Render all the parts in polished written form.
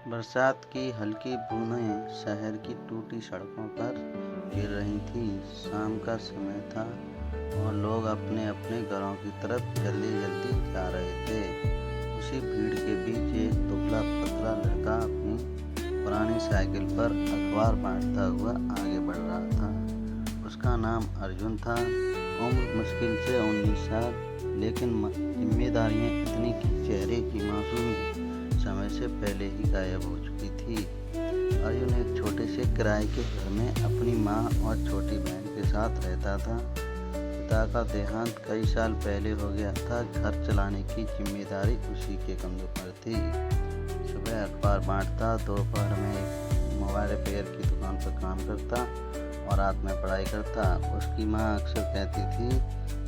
बरसात की हल्की बूंदें शहर की टूटी सड़कों पर गिर रही थीं। शाम का समय था और लोग अपने अपने घरों की तरफ जल्दी जल्दी जा रहे थे। उसी भीड़ के बीच एक दुबला पतला लड़का अपनी पुरानी साइकिल पर अखबार बांटता हुआ आगे बढ़ रहा था। उसका नाम अर्जुन था। उम्र मुश्किल से 19 साल, लेकिन जिम्मेदारियां इतनी कि चेहरे की मासूमी समय से पहले ही गायब हो चुकी थी। अर्जुन एक छोटे से किराए के घर में अपनी माँ और छोटी बहन के साथ रहता था। पिता का देहांत कई साल पहले हो गया था। घर चलाने की जिम्मेदारी उसी के कंधों पर थी। सुबह अखबार बांटता, दोपहर में एक मोबाइल रिपेयर की दुकान पर काम करता और रात में पढ़ाई करता। उसकी माँ अक्सर कहती थी,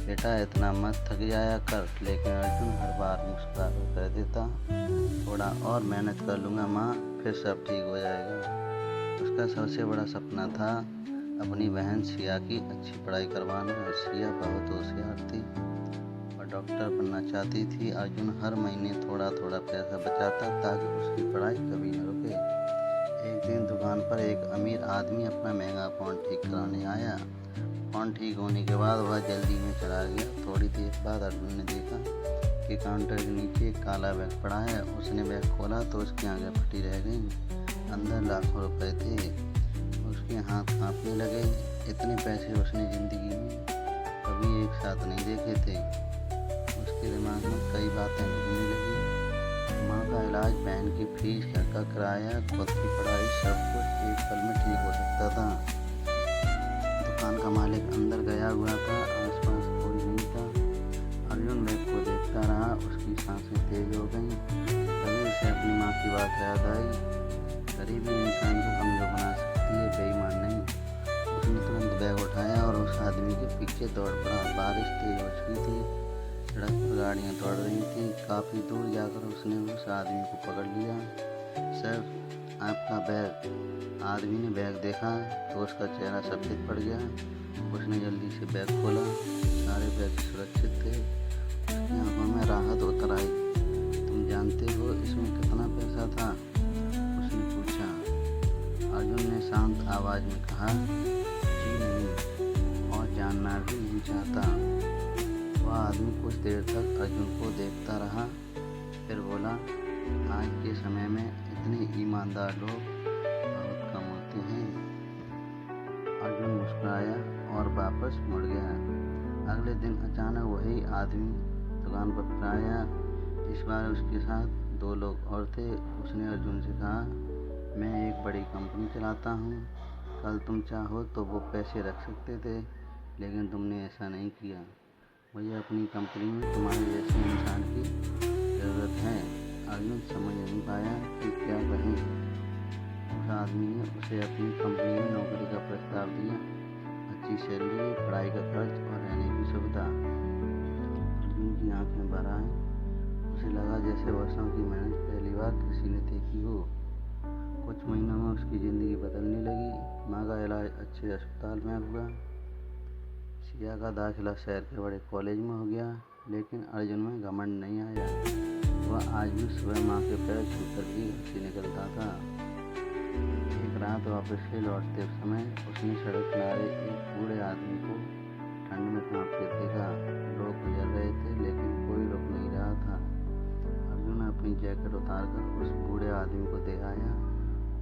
बेटा इतना मत थक जाया कर, लेकिन अर्जुन हर बार मुस्कुरा कर कह देता, थोड़ा और मेहनत कर लूँगा माँ, फिर सब ठीक हो जाएगा। उसका सबसे बड़ा सपना था अपनी बहन सिया की अच्छी पढ़ाई करवाना। सिया बहुत होशियार थी और डॉक्टर बनना चाहती थी। अर्जुन हर महीने थोड़ा थोड़ा पैसा बचाता ताकि उसकी पढ़ाई कभी न रुके। एक दिन दुकान पर एक अमीर आदमी अपना महंगा फ़ोन ठीक कराने आया। फ़ोन ठीक होने के बाद वह जल्दी में चला गया। थोड़ी देर बाद अर्जुन ने देखा कि काउंटर के नीचे एक काला बैग पड़ा है। उसने बैग खोला तो उसकी आंखें फटी रह गईं। अंदर लाखों रुपए थे। उसके हाथ कांपने लगे। इतने पैसे उसने ज़िंदगी में कभी एक साथ नहीं देखे थे। उसके दिमाग में कई बातें घूमने लगी। माँ का इलाज, बहन की फीस, घर का किराया, खुद की पढ़ाई, सब कुछ एक पल में ठीक हो सकता था। दुकान का मालिक अंदर गया हुआ था। आसपास कोई नहीं था। अर्जुन बैग को देखता रहा। उसकी सांसें तेज हो गईं। तभी उसे अपनी माँ की बात याद आई। गरीबी इंसान को कमजोर बना सकती है, बेईमान नहीं। उसने तुरंत बैग उठाया और उस आदमी के पीछे दौड़ पड़ा। बारिश तेज हो चुकी थी। सड़क पर गाड़ियाँ दौड़ रही थीं। काफ़ी दूर जाकर उसने उस आदमी को पकड़ लिया। सर, आपका बैग। आदमी ने बैग देखा तो उसका चेहरा सफ़ेद पड़ गया। उसने जल्दी से बैग खोला। सारे बैग सुरक्षित थे। उसकी आंखों में राहत उतर आई। तुम जानते हो इसमें कितना पैसा था? उसने पूछा। अर्जुन ने शांत आवाज़ में कहा, जी नहीं, और जानना भी नहीं चाहता। वह आदमी कुछ देर तक अर्जुन को देखता रहा, फिर बोला, आज के समय में इतने ईमानदार लोग बहुत कम होते हैं। अर्जुन मुस्कुराया और वापस मुड़ गया। अगले दिन अचानक वही आदमी दुकान पर फिर आया। इस बार उसके साथ 2 लोग और थे। उसने अर्जुन से कहा, मैं एक बड़ी कंपनी चलाता हूँ। कल तुम चाहो तो वो पैसे रख सकते थे, लेकिन तुमने ऐसा नहीं किया। मुझे अपनी कंपनी में तुम्हारे जैसे इंसान की ज़रूरत है। अर्जुन समझ नहीं पाया कि क्या कहें। उस आदमी ने उसे अपनी कंपनी में नौकरी का प्रस्ताव दिया। अच्छी सैलरी, पढ़ाई का खर्च और रहने की सुविधा। अर्जुन की आंखें भर आईं। उसे लगा जैसे वर्षों की मेहनत पहली बार किसी ने देखी हो। कुछ महीनों में उसकी ज़िंदगी बदलने लगी। माँ का इलाज अच्छे अस्पताल में हुआ। सिया का दाखिला शहर के बड़े कॉलेज में हो गया। लेकिन अर्जुन में घमंड नहीं आया। वह आज भी सुबह माँ के पैर छूकर ही घर से निकलता था। एक रात वापस से लौटते समय उसने सड़क किनारे एक बूढ़े आदमी को ठंड में कांपते देखा। लोग गुजर रहे थे, लेकिन कोई रुक नहीं रहा था। अर्जुन ने अपनी जैकेट उतारकर उस बूढ़े आदमी को दिखाया।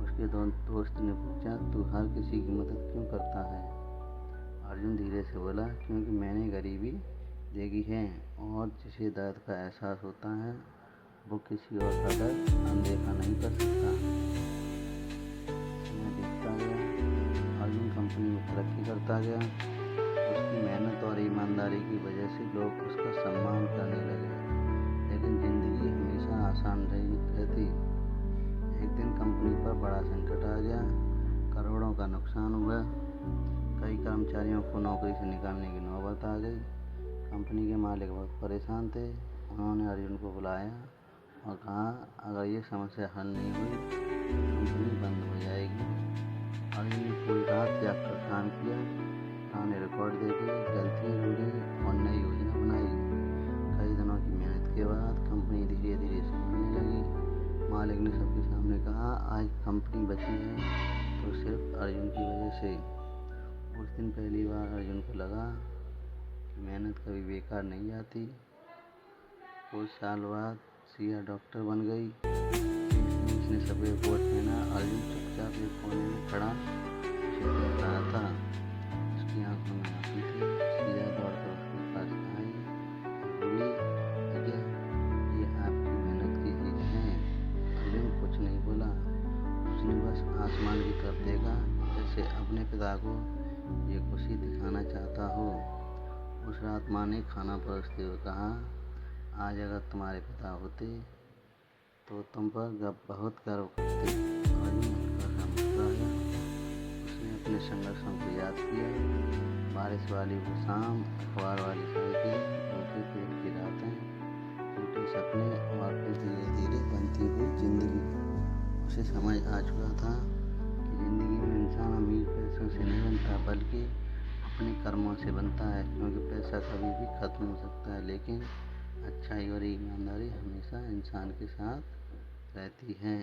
उसके दोस्त ने पूछा, तू हर किसी की मदद क्यों करता है? अर्जुन धीरे से बोला, क्योंकि मैंने गरीबी देखी है और जिसे दर्द का एहसास होता है वो किसी और का दर्द अनदेखा नहीं कर सकता। समय बीतता गया। अर्जुन कंपनी में तरक्की करता गया। उसकी मेहनत और ईमानदारी की वजह से लोग उसका सम्मान करने लगे। लेकिन ज़िंदगी हमेशा आसान नहीं रहती। एक दिन कंपनी पर बड़ा संकट आ गया। करोड़ों का नुकसान हुआ। कई कर्मचारियों को नौकरी से निकालने की नौबत आ गई। कंपनी के मालिक बहुत परेशान थे। उन्होंने अर्जुन को बुलाया और कहा, अगर ये समस्या हल नहीं हुई तो कंपनी बंद हो जाएगी। अर्जुन ने पूरी रात जागकर काम किया। पुराने रिकॉर्ड देखे, गलतियाँ ढूंढी और नई योजना बनाई। कई दिनों की मेहनत के बाद कंपनी धीरे धीरे संभलने लगी। मालिक ने सबके सामने कहा, आज कंपनी बची है तो सिर्फ अर्जुन की वजह से। उस दिन पहली बार अर्जुन को लगा कि मेहनत कभी बेकार नहीं जाती। कुछ साल बाद सिया डॉक्टर बन गई। उसने सफ़ेद कोट पहना। अर्जुन चुपचाप एक कोने में खड़ा उसे देख रहा था। उसकी आंखों में आंसू थे। सिया दौड़कर उसके पास आई। बोली, भैया, ये आपकी मेहनत की चीज है। अर्जुन कुछ नहीं बोला। उसने बस आसमान की तरफ देखा, जैसे अपने पिता को ये खुशी दिखाना चाहता हो। उस रात माँ ने खाना परोसते हुए कहा, आज अगर तुम्हारे पिता होते तो तुम पर बहुत गर्व करते। अर्जुन हल्का सा मुस्कुराया। उसने अपने संघर्षों को याद किया। बारिश वाली वो शाम, अखबार वाली साइकिल, सूखे पेड़ की रातें, टूटे सपने और फिर धीरे धीरे बनती हुई जिंदगी। उसे समझ आ चुका था कि जिंदगी में इंसान अमीर पैसों से नहीं बनता, बल्कि अपने कर्मों से बनता है। क्योंकि पैसा कभी भी खत्म हो सकता है, लेकिन अच्छाई और ईमानदारी हमेशा इंसान के साथ रहती है।